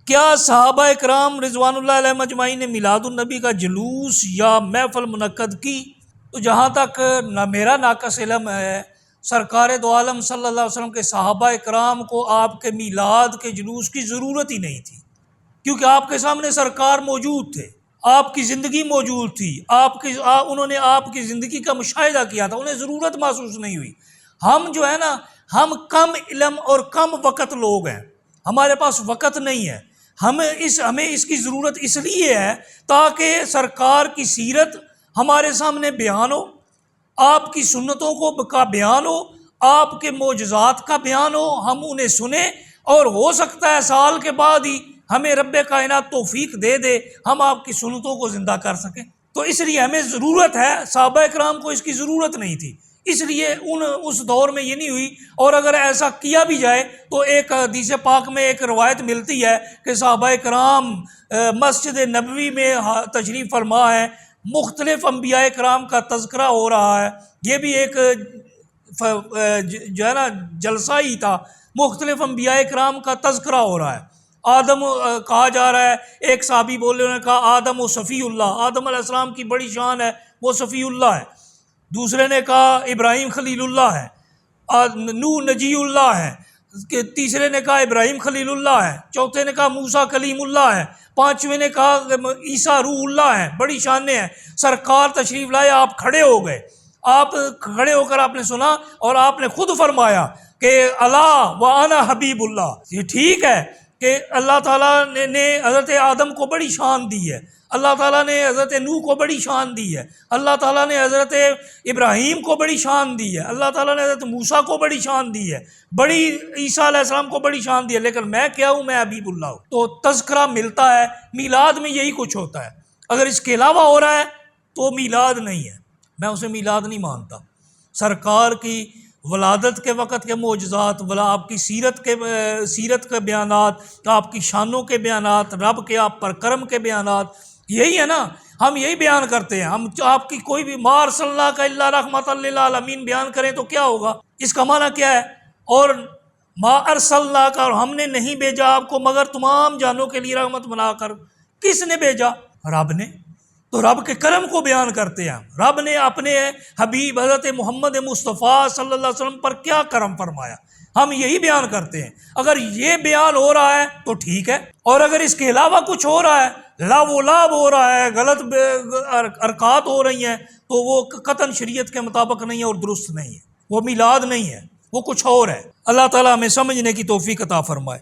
کیا صحابہ کرام رضوان اللہ علیہ مجمعین نے میلاد النبی کا جلوس یا محفل منعقد کی؟ تو جہاں تک نہ میرا ناقص علم ہے، سرکار دو عالم صلی اللہ علیہ وسلم کے صحابہ کرام کو آپ کے میلاد کے جلوس کی ضرورت ہی نہیں تھی، کیونکہ آپ کے سامنے سرکار موجود تھے، آپ کی زندگی موجود تھی، انہوں نے آپ کی زندگی کا مشاہدہ کیا تھا، انہیں ضرورت محسوس نہیں ہوئی۔ ہم جو ہے نا، ہم کم علم اور کم وقت لوگ ہیں، ہمارے پاس وقت نہیں ہے، ہمیں اس کی ضرورت اس لیے ہے تاکہ سرکار کی سیرت ہمارے سامنے بیان ہو، آپ کی سنتوں کا بیان ہو، آپ کے معجزات کا بیان ہو، ہم انہیں سنیں، اور ہو سکتا ہے سال کے بعد ہی ہمیں رب کائنات توفیق دے دے ہم آپ کی سنتوں کو زندہ کر سکیں۔ تو اس لیے ہمیں ضرورت ہے، صحابہ کرام کو اس کی ضرورت نہیں تھی، اس لیے اس دور میں یہ نہیں ہوئی۔ اور اگر ایسا کیا بھی جائے تو ایک حدیث پاک میں ایک روایت ملتی ہے کہ صحابہ کرام مسجد نبوی میں تشریف فرما ہے، مختلف انبیاء کرام کا تذکرہ ہو رہا ہے، یہ بھی ایک جو ہے نا جلسہ ہی تھا، مختلف انبیاء کرام کا تذکرہ ہو رہا ہے۔ آدم کہا جا رہا ہے، ایک صحابی بولے، انہوں نے کہا آدم و صفی اللہ، آدم علیہ السلام کی بڑی شان ہے، وہ صفی اللہ ہے۔ دوسرے نے کہا ابراہیم خلیل اللہ ہے، نوح نجی اللہ ہے، تیسرے نے کہا ابراہیم خلیل اللہ ہے، چوتھے نے کہا موسیٰ کلیم اللہ ہے، پانچویں نے کہا عیسیٰ روح اللہ ہے۔ بڑی شانیں ہیں۔ سرکار تشریف لائے، آپ کھڑے ہو گئے، آپ کھڑے ہو کر آپ نے سنا اور آپ نے خود فرمایا کہ اللہ و انا حبیب اللہ۔ یہ ٹھیک ہے کہ اللہ تعالیٰ نے حضرت آدم کو بڑی شان دی ہے، اللہ تعالیٰ نے حضرت نوح کو بڑی شان دی ہے، اللہ تعالیٰ نے حضرت ابراہیم کو بڑی شان دی ہے، اللہ تعالیٰ نے حضرت موسیٰ کو بڑی شان دی ہے، بڑی عیسیٰ علیہ السلام کو بڑی شان دی ہے، لیکن میں کیا ہوں؟ میں حبیب اللہ ہوں۔ تو تذکرہ ملتا ہے، میلاد میں یہی کچھ ہوتا ہے۔ اگر اس کے علاوہ ہو رہا ہے تو میلاد نہیں ہے، میں اسے میلاد نہیں مانتا۔ سرکار کی ولادت کے وقت کے معجزات، آپ کی سیرت کے بیانات، آپ کی شانوں کے بیانات، رب کے آپ پر کرم کے بیانات، یہی ہے نا، ہم یہی بیان کرتے ہیں۔ ہم آپ کی کوئی بھی ما ارسلناک الا رحمۃ للعالمین بیان کریں تو کیا ہوگا؟ اس کا معنی کیا ہے؟ اور ما ارسلناک، اور ہم نے نہیں بھیجا آپ کو مگر تمام جانوں کے لیے رحمت بنا کر۔ کس نے بھیجا؟ رب نے۔ تو رب کے کرم کو بیان کرتے ہیں۔ رب نے اپنے حبیب حضرت محمد مصطفیٰ صلی اللہ علیہ وسلم پر کیا کرم فرمایا، ہم یہی بیان کرتے ہیں۔ اگر یہ بیان ہو رہا ہے تو ٹھیک ہے، اور اگر اس کے علاوہ کچھ ہو رہا ہے، لاب و لاب ہو رہا ہے، غلط حرکات ہو رہی ہیں، تو وہ قطعاً شریعت کے مطابق نہیں ہے اور درست نہیں ہے، وہ میلاد نہیں ہے، وہ کچھ اور ہے۔ اللہ تعالیٰ ہمیں سمجھنے کی توفیق عطا فرمائے۔